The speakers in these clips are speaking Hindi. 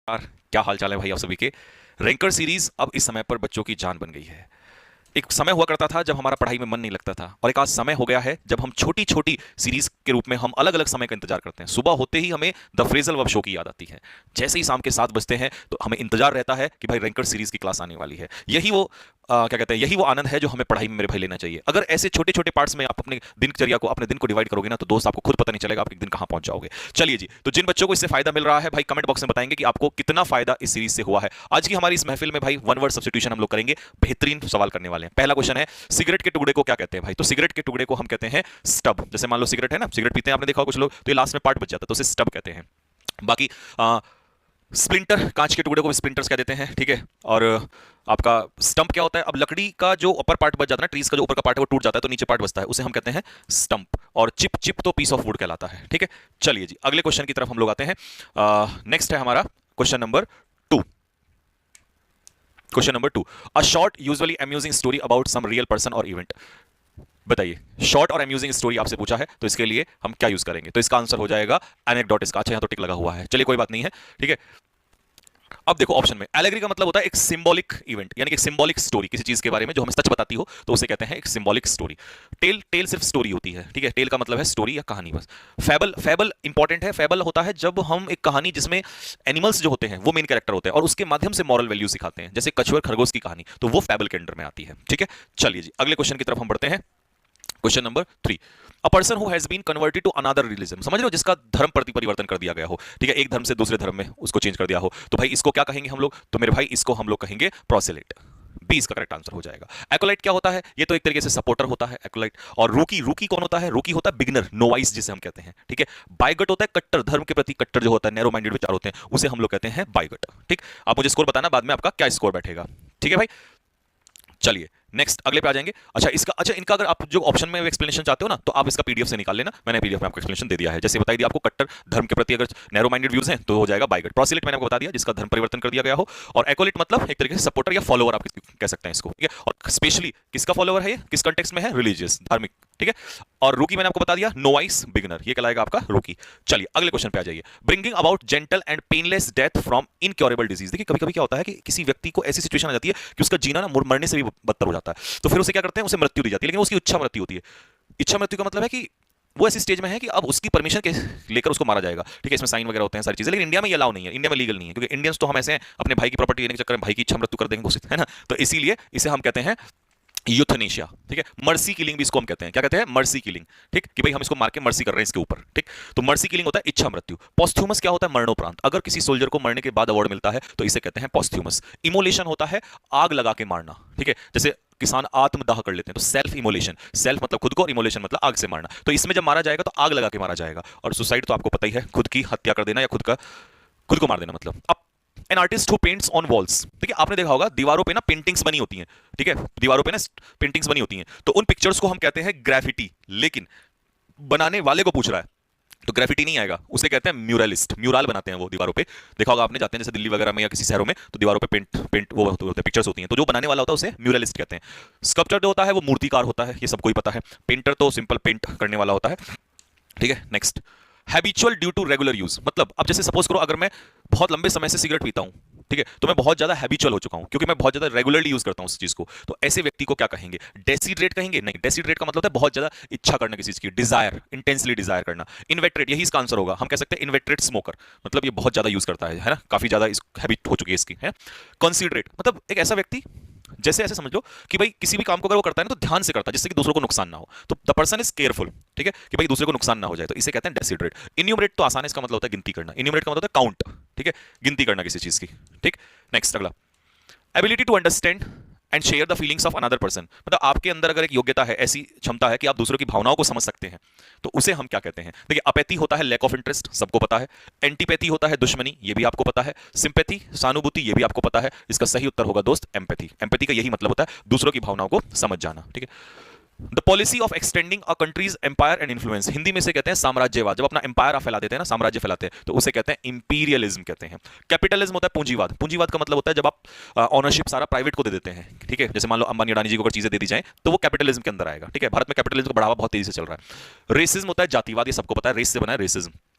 यार, क्या हाल चाल है भाई आप सभी के। रैंकर सीरीज अब इस समय पर बच्चों की जान बन गई है। एक समय हुआ करता था जब हमारा पढ़ाई में मन नहीं लगता था, और एक आज समय हो गया है जब हम छोटी छोटी सीरीज के रूप में हम अलग अलग समय का इंतजार करते हैं। सुबह होते ही हमें द फ्रेजल वेब शो की याद आती है। जैसे ही शाम के 7 बजते हैं तो हमें इंतजार रहता है कि भाई रैंकर सीरीज की क्लास आने वाली है। यही वो क्या कहते हैं, यही वो आनंद है जो हमें पढ़ाई में मेरे भाई लेना चाहिए। अगर ऐसे छोटे छोटे पार्ट्स में आप अपने दिनचर्या को, अपने दिन को डिवाइड करोगे ना, तो दोस्त आपको खुद पता नहीं चलेगा आप एक दिन कहां पहुंच जाओगे। चलिए जी, तो जिन बच्चों को इससे फायदा मिल रहा है भाई कमेंट बॉक्स में बताएंगे कि आपको कितना फायदा इस सीरीज से हुआ है। आज की हमारी इस महफिल में भाई वन वर्ड सब्स्टिट्यूशन हम लोग करेंगे। बेहतरीन सवाल करने वाले हैं। पहला क्वेश्चन है, सिगरेट के टुकड़े को क्या कहते हैं भाई? तो सिगरेट के टुकड़े को हम कहते हैं स्टब। जैसे मान लो सिगरेट है ना, सिगरेट पीते हैं आपने देखा कुछ लोग, तो ये लास्ट में पार्ट बच जाता है तो उसे स्टब कहते हैं। बाकी स्प्लिंटर, कांच के टुकड़े को स्प्लिंटर्स कह देते हैं, ठीक है। और आपका स्टंप क्या होता है? अब लकड़ी का जो ऊपर पार्ट बच जाता है ना, ट्रीज का जो ऊपर का पार्ट है वो टूट जाता है तो नीचे पार्ट बचता है, उसे हम कहते हैं स्टंप। और चिप, चिप तो पीस ऑफ वुड कहलाता है, ठीक है। चलिए जी, अगले क्वेश्चन की तरफ हम लोग आते हैं। नेक्स्ट है हमारा question number 2। Question number 2, a short usually amusing story about some real person और इवेंट। बताइए, शॉर्ट और अम्यूजिंग स्टोरी आपसे पूछा है तो इसके लिए हम क्या यूज करेंगे? तो इसका आंसर हो जाएगा एनेक्डोट। इसका अच्छा, यहां तो टिक लगा हुआ है, चलिए कोई बात नहीं है, ठीक है। अब देखो ऑप्शन में एलेगरी का मतलब होता है एक सिंबॉलिक इवेंट, यानी कि एक सिंबॉलिक स्टोरी किसी चीज के बारे में जो हमें सच बताती हो, तो उसे कहते हैं एक सिंबॉलिक स्टोरी। टेल, टेल सिर्फ स्टोरी होती है, ठीक है। टेल का मतलब है स्टोरी या कहानी बस। फैबल, फैबल इंपॉर्टेंट है। फैबल होता है जब हम एक कहानी जिसमें एनिमल्स जो होते हैं वो मेन कैरेक्टर होते हैं और उसके माध्यम से मॉरल वैल्यू सिखाते हैं, जैसे कछुआ खरगोश की कहानी, तो वो फैबल के अंडर में आती है, ठीक है। चलिए जी, अगले क्वेश्चन की तरफ हम बढ़ते हैं। Question number 3, a person who has been converted to another religion. समझ रहे हो, जिसका धर्म प्रति परिवर्तन कर दिया गया हो, ठीक है, एक धर्म से दूसरे धर्म में उसको चेंज कर दिया हो, तो भाई इसको क्या कहेंगे हम लोग? तो मेरे भाई इसको हम लोग कहेंगे प्रोसेलेट। 20 का करेक्ट आंसर हो जाएगा। एकोलाइट क्या होता है? ये तो एक तरीके से सपोर्टर होता है एकोलाइट। और रूकी, रूकी कौन होता है? रूकी होता है बिगनर, नोवाइस जिसे हम कहते हैं, ठीक है। बाइगट होता है कट्टर, धर्म के प्रति कट्टर जो होता है, नैरो माइंडेड विचार होते हैं, उसे हम लोग कहते हैं बाइगट, ठीक। आप मुझे स्कोर बताना बाद में आपका क्या स्कोर बैठेगा, ठीक है भाई। चलिए नेक्स्ट, अगले पे आ जाएंगे। अच्छा इसका, अच्छा इनका अगर आप जो ऑप्शन में एक्सप्लेनेशन चाहते हो ना, तो आप इसका पीडीएफ से निकाल लेना, मैंने पीडीएफ में आपको एक्सप्लेनेशन दे दिया है। जैसे बताई दिया आपको, कट्टर धर्म के प्रति अगर नैरो माइंडेड व्यूज हैं तो हो जाएगा बाइगट। प्रोसिलेट मैंने आपको बता दिया जिसका धर्म परिवर्तन कर दिया गया हो। और एकोलिट मतलब एक तरीके से सपोर्टर या फॉलोअर आप कह सकते हैं इसको, ठीक है। और स्पेशली किसका फॉलोअर है ये, किस कंटेक्स्ट में है? रिलीजियस, धार्मिक, ठीक है। और रूकी मैंने आपको बता दिया नोवाइस बिगिनर, ये कहलाएगा आपका रूकी। चलिए अगले क्वेश्चन पे आ जाइए। Bringing about gentle and painless death from incurable disease. देखिए कभी कभी क्या होता है कि किसी व्यक्ति को ऐसी सिचुएशन आ जाती है कि उसका जीना ना मरने से भी बदतर हो जाता है, तो फिर उसे क्या करते हैं, उसे मृत्यु दी जाती है, लेकिन उसकी इच्छा मृत्यु होती है। इच्छा मृत्यु का मतलब है कि वो ऐसी स्टेज में है कि अब उसकी परमिशन के लेकर उसको मारा जाएगा, ठीक है। इसमें साइन वगैरह होते हैं, सारी चीजें, लेकिन इंडिया में ये अलाउ नहीं है, इंडिया में लीगल नहीं है, क्योंकि इंडियंस तो हम ऐसे हैं अपने भाई की प्रॉपर्टी लेने के चक्कर में भाई की इच्छा मृत्यु कर देंगे घोषित, है ना। तो इसीलिए इसे हम कहते हैं यूथनेशिया, ठीक है। मर्सी किलिंग भी इसको हम कहते हैं, क्या कहते हैं? मर्सी किलिंग, ठीक, कि भाई हम इसको मार के मर्सी कर रहे हैं इसके ऊपर, ठीक। तो मर्सी किलिंग होता है इच्छा मृत्यु। पॉस्थ्यूमस क्या होता है? मरणोपरांत। अगर किसी सोल्जर को मरने के बाद अवार्ड मिलता है तो इसे कहते हैं पॉस्थ्यूमस। इमोलेशन होता है आग लगा के मारना, ठीक है। जैसे किसान आत्मदाह कर लेते हैं तो सेल्फ इमोलेशन, सेल्फ मतलब खुद को, और इमोलेशन मतलब आग से मारना। तो इसमें जब मारा जाएगा तो आग लगा के मारा जाएगा। और सुसाइड तो आपको पता ही है, खुद की हत्या कर देना या खुद को मार देना मतलब। अब an artist who paints on walls, ठीक है, आपने देखा होगा दीवारों पे ना पेंटिंग्स बनी होती हैं, ठीक है, दीवारों पे ना पेंटिंग्स बनी होती हैं, तो उन पिक्चर्स को हम कहते हैं ग्राफिटी। लेकिन बनाने वाले को पूछ रहा है तो ग्राफिटी नहीं आएगा, उसे कहते हैं म्यूरलिस्ट। म्यूरल बनाते हैं वो दीवारों पे, देखा होगा आपने, जाते हैं जैसे दिल्ली वगैरह में या किसी शहरों में, तो दीवारों पे पेंट पेंट वो होते हैं, पिक्चर्स होती हैं, तो जो बनाने वाला होता है उसे म्यूरलिस्ट कहते हैं। स्कल्पचर जो होता है वो मूर्तिकार होता है, ये सबको ही पता है। पेंटर तो सिंपल पेंट करने वाला होता है, ठीक है। Next, habitual due to regular use, मतलब अब जैसे सपोज करो अगर मैं बहुत लंबे समय से सिगरेट पीता हूं, ठीक है, तो मैं बहुत ज्यादा हैबिचुअल हो चुका हूं क्योंकि मैं बहुत ज्यादा रेगुलरली यूज करता हूं उस चीज को, तो ऐसे व्यक्ति को क्या कहेंगे? डेसीड्रेट कहेंगे? नहीं, डेसीड्रेट का मतलब है बहुत ज्यादा इच्छा करना किसी चीज की, डिजायर, इंटेंसली डिजायर करना। इन्वेट्रेट, यही इसका आंसर होगा, हम कह सकते हैं इन्वेट्रेट स्मोकर, मतलब ये बहुत ज्यादा यूज करता है ना, काफी ज्यादा इस हैबिट हो चुकी है इसकी, है। कंसीडरेट मतलब एक ऐसा व्यक्ति, जैसे ऐसे समझ लो कि भाई किसी भी काम को अगर वो करता है ना तो ध्यान से करता है जिससे कि दूसरों को नुकसान ना हो, तो द पर्सन इज केयरफुल, ठीक है, कि भाई दूसरे को नुकसान ना हो जाए, तो इसे कहते हैं डेसिडरेट। इन्यूमरेट तो आसान है, इसका मतलब होता है गिनती करना। इन्यूमरेट का मतलब होता है काउंट, ठीक है, गिनती करना किसी चीज की, ठीक। नेक्स्ट अगला, ability to understand and share the feelings of another person, मतलब आपके अंदर अगर एक योग्यता है, ऐसी क्षमता है कि आप दूसरों की भावनाओं को समझ सकते हैं, तो उसे हम क्या कहते हैं? देखिए, अपैथी होता है लैक ऑफ इंटरेस्ट, सबको पता है। एंटीपैथी होता है दुश्मनी, ये भी आपको पता है। सिंपैथी सहानुभूति, ये भी आपको पता है। इसका सही उत्तर होगा दोस्त एम्पैथी। एम्पैथी का यही मतलब होता है दूसरों की भावनाओं को समझ जाना, ठीक है। The policy of extending a country's empire and influence, Hindi में से कहते हैं साम्राज्यवाद। जब अपना एम्पायर आप फैला देते हैं ना, साम्राज्य फैलाते हैं, तो उसे कहते हैं इंपीरियलिज्म कहते हैं। कैपिटलिज्म होता है पूंजीवाद। पूंजीवाद का मतलब होता है जब आप ऑनरशिप सारा प्राइवेट को दे देते हैं, ठीक है, जैसे मान लो अंबानी अडानी जी को अगर चीजें दे दी जाए तो वो कैपिटलिज्म के अंदर आएगा, ठीक है। भारत में कैपिटलिज्म का बढ़ावा बहुत तेजी से चल रहा है। रेसिज्म होता है जातिवाद, ये सबको पता है, रेस से बना है रेसिज्म।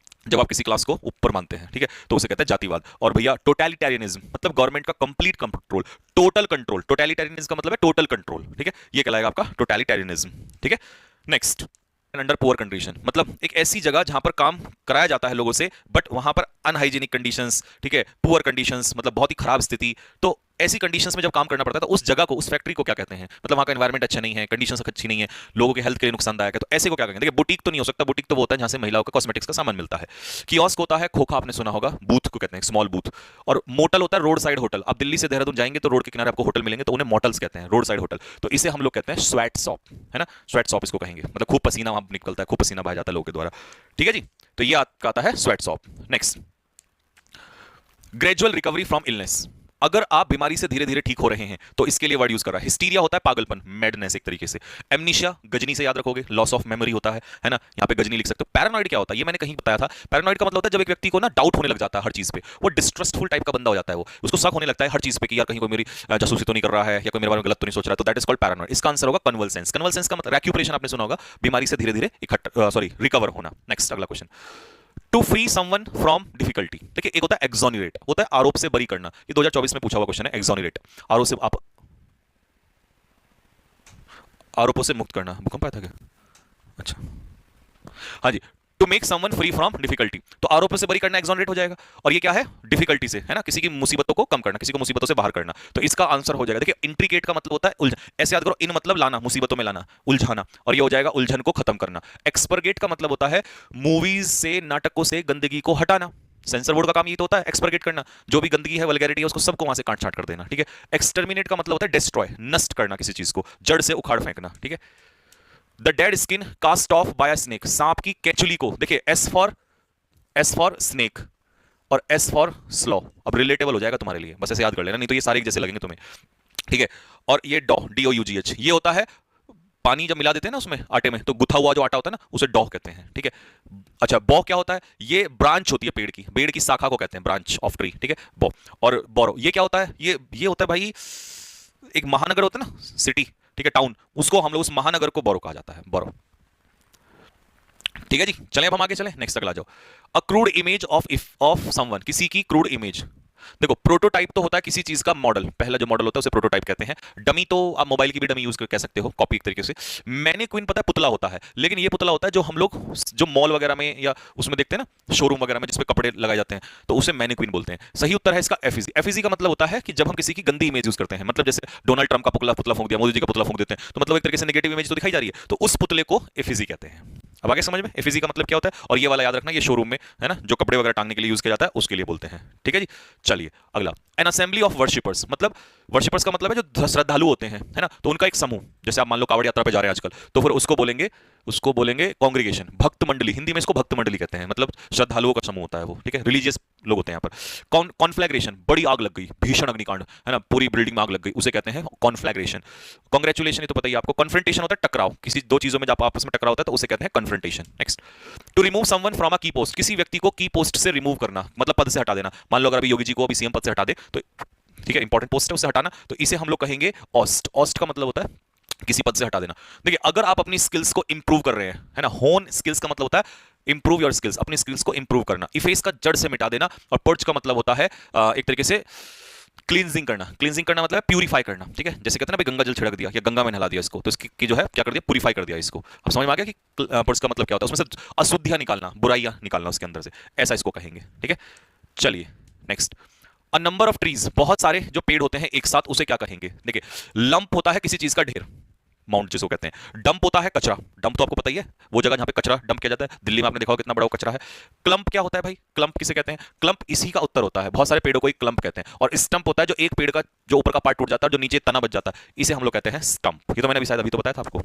जब आप किसी क्लास को ऊपर मानते हैं, ठीक है, तो उसे कहते हैं जातिवाद। और भैया टोटलिटेरियनिज्म मतलब गवर्नमेंट का complete control, total control. Totalitarianism का मतलब है टोटल कंट्रोल, ठीक है, ये कहलाएगा आपका टोटलिटेरियनिज्म, ठीक है। नेक्स्ट, अंडर पुअर कंडीशन मतलब एक ऐसी जगह जहां पर काम कराया जाता है लोगों से, बट वहां पर अनहाइजीनिक कंडीशंस, ठीक है, पुअर कंडीशंस मतलब बहुत ही खराब स्थिति। तो ऐसी कंडीशंस में जब काम करना पड़ता है तो उस जगह को, उस फैक्ट्री को क्या कहते हैं, मतलब वहां का एनवायरमेंट अच्छा नहीं है, कंडीशंस अच्छी नहीं है, लोगों के हेल्थ के लिए नुकसानदायक है, तो ऐसे को क्या कहेंगे। देखिए बुटीक तो नहीं हो सकता, बुटीक तो वो होता है जहां से महिलाओं का कॉस्मेटिक्स का सामान मिलता है। कियोस्क होता है, खोखा आपने सुना होगा, बूथ को कहते हैं, स्मॉल बूथ। और मोटल होता है रोड साइड होटल। आप दिल्ली से देहरादून जाएंगे तो रोड के किनारे आपको होटल मिलेंगे, तो उन्हें मोटल्स कहते हैं, रोड साइड होटल। तो इसे हम लोग कहते हैं स्वेट शॉप, है ना, स्वेट शॉप इसको कहेंगे, मतलब खूब पसीना वहां निकलता है, खूब पसीना बहाया जाता है लोगों के द्वारा, ठीक है जी। तो ये आपका आता है sweat shop. Next, gradual recovery from illness. अगर आप बीमारी से धीरे धीरे ठीक हो रहे हैं तो इसके लिए वर्ड यूज कर रहा है। हिस्टीरिया होता है पागलपन, मैडनेस एक तरीके से। एमनीशिया गजनी से याद रखोगे, लॉस ऑफ मेमोरी होता है ना, यहाँ पे गजनी लिख सकते हो। पैरानॉइड क्या होता है, ये मैंने कहीं बताया था। पैरानॉइड का मतलब होता है जब एक व्यक्ति को ना डाउट होने लग जाता है हर चीज पे, वो डिस्ट्रस्टफुल टाइप का बंदा हो जाता है, वो उसको शक होने लगता है हर चीज पे कि यार कहीं कोई मेरी जासूसी तो नहीं कर रहा है, या कोई मेरे बारे में गलत तो नहीं सोच रहा है, तो दैट इज कॉल्ड पैरानॉइड। इसका आंसर होगा कन्वल्सेंस। कन्वल्सेंस का मतलब रेक्यूपरेशन आपने सुना होगा, बीमारी से धीरे धीरे इकट्ठा, सॉरी, रिकवर होना। नेक्स्ट अगला question, to free someone from difficulty. देखिए एक होता है एक्सोनरेट, होता है आरोप से बरी करना, ये 2024 में पूछा हुआ क्वेश्चन है। एक्सोनरेट आरोप से, आप आरोपों से मुक्त करना। भूकंप आया था क्या? अच्छा, हाँ जी। To make someone free from difficulty, तो आरोपों से बरी करना एक्सोनरेट हो जाएगा। और ये क्या है, डिफिकल्टी से, है ना, किसी की मुसीबतों को कम करना, किसी को मुसीबतों से बाहर करना। तो इसका आंसर हो जाएगा, देखिए इंट्रिकेट का मतलब होता है उलझन, ऐसे याद करो, इन मतलब लाना, मुसीबतों में लाना, उलझाना, और ये हो जाएगा उलझन को खत्म करना। एक्सपर्गेट का मतलब होता है मूवीज से, नाटकों से गंदगी को हटाना। सेंसर बोर्ड का काम ये तो होता है, एक्सपर्गेट करना, जो भी गंदगी है, वल्गैरिटी है, उसको सबको वहां से काट छाट कर देना, ठीक है। एक्सटर्मिनेट का मतलब होता है डिस्ट्रॉय, नष्ट करना किसी चीज को, जड़ से उखाड़ फेंकना, ठीक है। The dead skin cast off by a snake, सांप की केचुली को, देखिए एस फॉर स्नेक और एस फॉर स्लो। अब रिलेटेबल हो जाएगा तुम्हारे लिए, बस ऐसे याद कर लेना, नहीं तो ये सारे एक जैसे लगेंगे तुम्हें, ठीक है। और ये डॉ, DOUGH, ये होता है पानी जब मिला देते हैं ना उसमें, आटे में, तो गुथा हुआ जो आटा होता है ना, उसे डॉ कहते हैं, ठीक है। अच्छा, बॉ क्या होता है, ये ब्रांच होती है पेड़ की शाखा को कहते हैं ब्रांच ऑफ ट्री, ठीक है, बॉ। और बोरो, ये क्या होता है, ये होता है भाई, एक महानगर होता है ना, सिटी, ठीक है, टाउन, उसको हम लोग, उस महानगर को बोरो कहा जाता है, बोरो, ठीक है जी। चलें अब हम आगे चलें, नेक्स्ट अगला जाओ। अ क्रूड इमेज ऑफ समवन, किसी की क्रूड इमेज। देखो प्रोटोटाइप तो होता है किसी चीज का मॉडल, पहला जो मॉडल होता है उसे प्रोटोटाइप कहते हैं। डमी तो आप मोबाइल की भी डमी यूज कर कह सकते हो, कॉपी एक तरीके से। मैनीक्विन पता है पुतला होता है, लेकिन ये पुतला होता है जो हम लोग, जो मॉल वगैरह में या उसमें देखते हैं ना, शोरूम वगैरह में जिसपे कपड़े लगाए जाते हैं, तो उसे मैनीक्विन बोलते हैं। सही उत्तर है इसका एफिजी। एफिजी का मतलब होता है कि जब हम किसी की गंदी इमेज यूज करते हैं, मतलब जैसे डोनाल्ड ट्रंप का पुतला पुतला फूंक दिया, मोदी जी का पुतला फूंक देते हैं, तो मतलब एक तरीके से नेगेटिव इमेज तो दिखाई जा रही है, तो उस पुतले को एफिजी कहते हैं। अब आगे समझ में एफिजी का मतलब क्या होता है। और ये वाला याद रखना, ये शोरूम में, है ना, जो कपड़े वगैरह टांगने के लिए यूज किया जाता है, उसके लिए बोलते हैं, ठीक है जी। चलिए अगला, एन असेंबली ऑफ वर्शिपर्स, मतलब वर्शिपर्स का मतलब है जो श्रद्धालु होते हैं, है ना, तो उनका एक समूह। जैसे आप मान लो कांवड़ यात्रा पे जा रहे हैं आजकल, तो फिर उसको बोलेंगे कांग्रीगेशन, भक्त मंडली, हिंदी में इसको भक्त मंडली कहते हैं, मतलब श्रद्धालुओं का समूह होता है वो, ठीक है, रिलीजियस लोग होते हैं यहाँ पर। कॉन्फ्लैग्रेशन, बड़ी आग लग गई, भीषण अग्निकांड, है ना, पूरी बिल्डिंग में आग लग गई, उसे कहते हैं कॉन्फ्लैग्रेशन। कांग्रेचुलेशन, ये तो पता ही आपको। कॉन्फ्रंटेशन होता है टकराव, किसी दो चीजों में जब आपस में टकराव होता है तो उसे कहते हैं confrontation. Next, to remove someone from a key post, किसी व्यक्ति को की पोस्ट से रिमूव करना, मतलब पद से हटा देना। मान लो अगर अभी योगी जी को अभी सीएम पद से हटा दे, तो ठीक है, इंपॉर्टेंट पोस्ट है, उससे हटाना, तो इसे हम लोग कहेंगे ऑस्ट। ऑस्ट का मतलब होता है किसी पद से हटा देना। देखिए अगर आप अपनी स्किल्स को इंप्रूव कर रहे हैं, है ना, होन स्किल्स का मतलब होता है इंप्रूव योर स्किल्स, अपनी स्किल्स को इंप्रूव करना। इफेस का जड़ से मिटा देना, और पर्च का मतलब होता है एक तरीके से क्लींजिंग करना। क्लींजिंग करना मतलब प्यूरीफाई करना, ठीक है, जैसे कहते हैं ना, गंगा जल छिड़क दिया या गंगा में नहला दिया इसको, तो इसकी जो है क्या कर दिया, प्यूरीफाई कर दिया इसको। अब समझ में आ गया कि पर्च का मतलब क्या होता है, उसमें से अशुद्धियां निकालना, बुराइयां निकालना उसके अंदर से, ऐसा इसको कहेंगे, ठीक है। चलिए next, a number of trees, बहुत सारे जो पेड़ होते हैं एक साथ, उसे क्या कहेंगे। देखिए लंप होता है किसी चीज का ढेर, माउंट जिसको कहते हैं। डंप होता है कचरा, डंप तो आपको पता ही है, वो जगह जहां पे कचरा डंप किया जाता है, दिल्ली में आपने देखा होगा कितना बड़ा वो कचरा है। क्लंप क्या होता है भाई, क्लंप किसे कहते हैं, क्लंप इसी का उत्तर होता है, बहुत सारे पेड़ों को ही क्लंप कहते हैं। और स्टंप होता है जो एक पेड़ का जो ऊपर का पार्ट टूट जाता है, जो नीचे तना बच जाता है, इसे हम लोग कहते हैं स्टंप। ये तो मैंने शायद अभी तो बताया था आपको।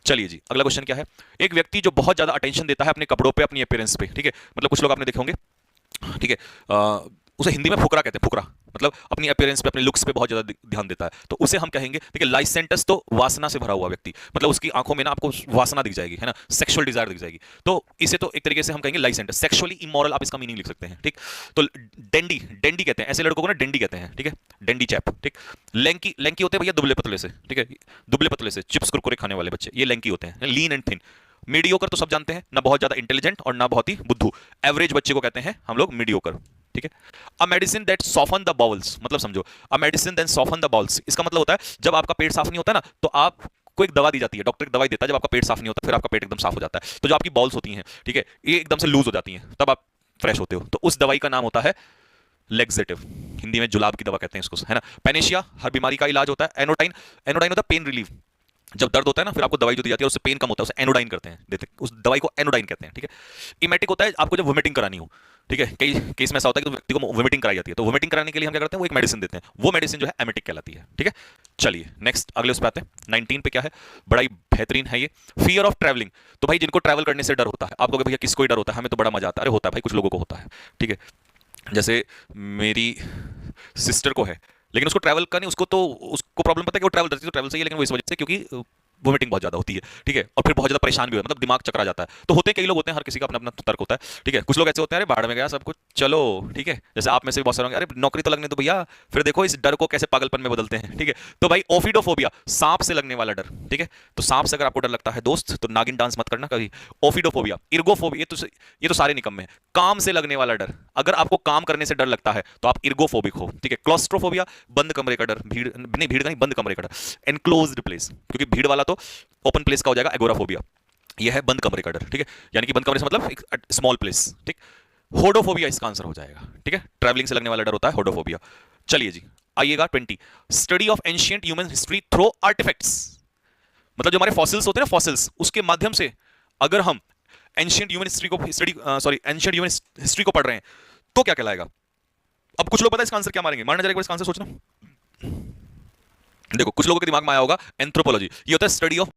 चलिए जी अगला क्वेश्चन क्या है, एक व्यक्ति जो बहुत ज्यादा अटेंशन देता है अपने कपड़ों पे, अपनी अपीयरेंस पे, ठीक है, मतलब कुछ लोग आपने देखे होंगे, ठीक है, उसे हिंदी में फुकरा कहते हैं, फुकरा मतलब अपनी अपीयरेंस पे, अपने लुक्स पे बहुत ज्यादा ध्यान देता है, तो उसे हम कहेंगे, देखिए लाइसेंटस तो वासना से भरा हुआ व्यक्ति, मतलब उसकी आंखों में ना आपको वासना दिख जाएगी, है ना, सेक्सुअल डिजायर दिख जाएगी, तो इसे तो एक तरीके से हम कहेंगे लाइसेंटस, सेक्सुअली इमोरल, आप इसका मीनिंग लिख सकते हैं, ठीक। तो डेंडी, डेंडी कहते हैं ऐसे लड़कों को ना, डेंडी कहते हैं, ठीक है, डेंडी चैप, ठीक। लैंकी, लैंकी होते हैं भैया दुबले पतले से, ठीक है, दुबले पतले से चिप्स कुरकुरे खाने वाले बच्चे, ये लैंकी होते हैं, लीन एंड थिन। मीडियोकर तो सब जानते हैं, ना बहुत ज्यादा इंटेलिजेंट और ना बहुत ही बुद्धू, एवरेज बच्चे को कहते हैं हम लोग मीडियोकर, ठीक है। A medicine that soften the bowls, मतलब समझो, a medicine that soften the bowls, इसका मतलब होता है जब आपका पेट साफ नहीं होता ना, तो आप को एक दवा दी जाती है, डॉक्टर एक दवाई देता है जब आपका पेट साफ नहीं होता, फिर आपका पेट एकदम साफ हो जाता है, तो जो आपकी बाउल्स होती हैं, ठीक है, ये एकदम से लूज हो जाती हैं, तब आप फ्रेश होते हो, तो उस दवाई का नाम होता है लेग्जेटिव, हिंदी में जुलाब की दवा कहते हैं इसको, है ना। पेनेशिया हर बीमारी का इलाज होता है। एनोडाइन, एनोडाइन होता है पेन रिलीफ, जब दर्द होता है ना, फिर आपको दवाई जो दी जाती है उससे पेन कम होता है, उसे एनोडाइन करते हैं, देते उस दवाई को एनोडाइन कहते हैं, ठीक है। इमेटिक होता है आपको जब वोमिटिंग करानी हो, ठीक है, कई केस में ऐसा होता है कि तो व्यक्ति को वोमिटिंग कराई जाती है, तो वोमिटिंग कराने के लिए हम क्या करते हैं, वो एक मेडिसिन देते हैं, वो मेडिसिन जो है एमेटिक कहलाती है, ठीक है। चलिए नेक्स्ट अगले उस पे आते हैं, 19 पे क्या है, बड़ा ही बेहतरीन है ये, फियर ऑफ ट्रैवलिंग। तो भाई जिनको ट्रैवल करने से डर होता है, आप कहोगे भैया किसको डर होता है, हमें तो बड़ा मजा आता है, अरे होता है भाई, कुछ लोगों को होता है, ठीक है। जैसे मेरी सिस्टर को है, लेकिन उसको ट्रैवल का नहीं, उसको तो उसको प्रॉब्लम पता है कि वो ट्रैवल करती है, तो ट्रैवल सही है, लेकिन वो इस वजह से क्योंकि वोमिटिंग बहुत ज्यादा होती है, ठीक है, और फिर बहुत ज्यादा परेशान भी होता है, मतलब दिमाग चकरा जाता है, तो होते कई लोग होते हैं, हर किसी का अपना अपना तर्क होता है, ठीक है। कुछ लोग ऐसे होते हैं, अरे बाहर में गया सब कुछ चलो, ठीक है, जैसे आप में से भी बहुत सारे होंगे, अरे नौकरी तो लगने दो भैया, फिर देखो इस डर को कैसे पागलपन में बदलते हैं, ठीक है। तो भाई ओफिडोफोबिया, सांप से लगने वाला डर, ठीक है, तो सांप से अगर आपको डर लगता है दोस्त, तो नागिन डांस मत करना कभी। ओफिडोफोबिया, इर्गोफोबिया, ये तो सारे निकम्मे हैं। काम से लगने वाला डर, अगर आपको काम करने से डर लगता है तो आप इर्गोफोबिक हो, ठीक है। क्लॉस्ट्रोफोबिया, बंद कमरे का डर, भीड़ नहीं, भीड़ का नहीं, बंद कमरे का डर। एनक्लोज्ड प्लेस, क्योंकि भीड़ वाला तो ओपन प्लेस का हो जाएगा एगोराफोबिया, यह है बंद कमरे का डर, ठीक है, यानी कि बंद कमरे से मतलब एक स्मॉल प्लेस, ठीक। होडोफोबिया इसका आंसर हो जाएगा, ठीक है, ट्रैवलिंग से लगने वाला डर होता है होडोफोबिया। चलिए जी आइएगा 20, study of ancient human history through artefacts, मतलब जो हमारे फॉसिल्स होते हैं ना, फॉसिल्स, उसके माध्यम से अगर हम एंशिएंट ह्यूमन हिस्ट्री को एंशिएंट ह्यूमन हिस्ट्री को पढ़ रहे हैं तो क्या कहलाएगा। अब कुछ लोग पता है इसका आंसर क्या मारेंगे, मारना जरा इसका आंसर सोचना। देखो कुछ लोगों के दिमाग में आया होगा एंथ्रोपोलॉजी, ये होता है स्टडी ऑफ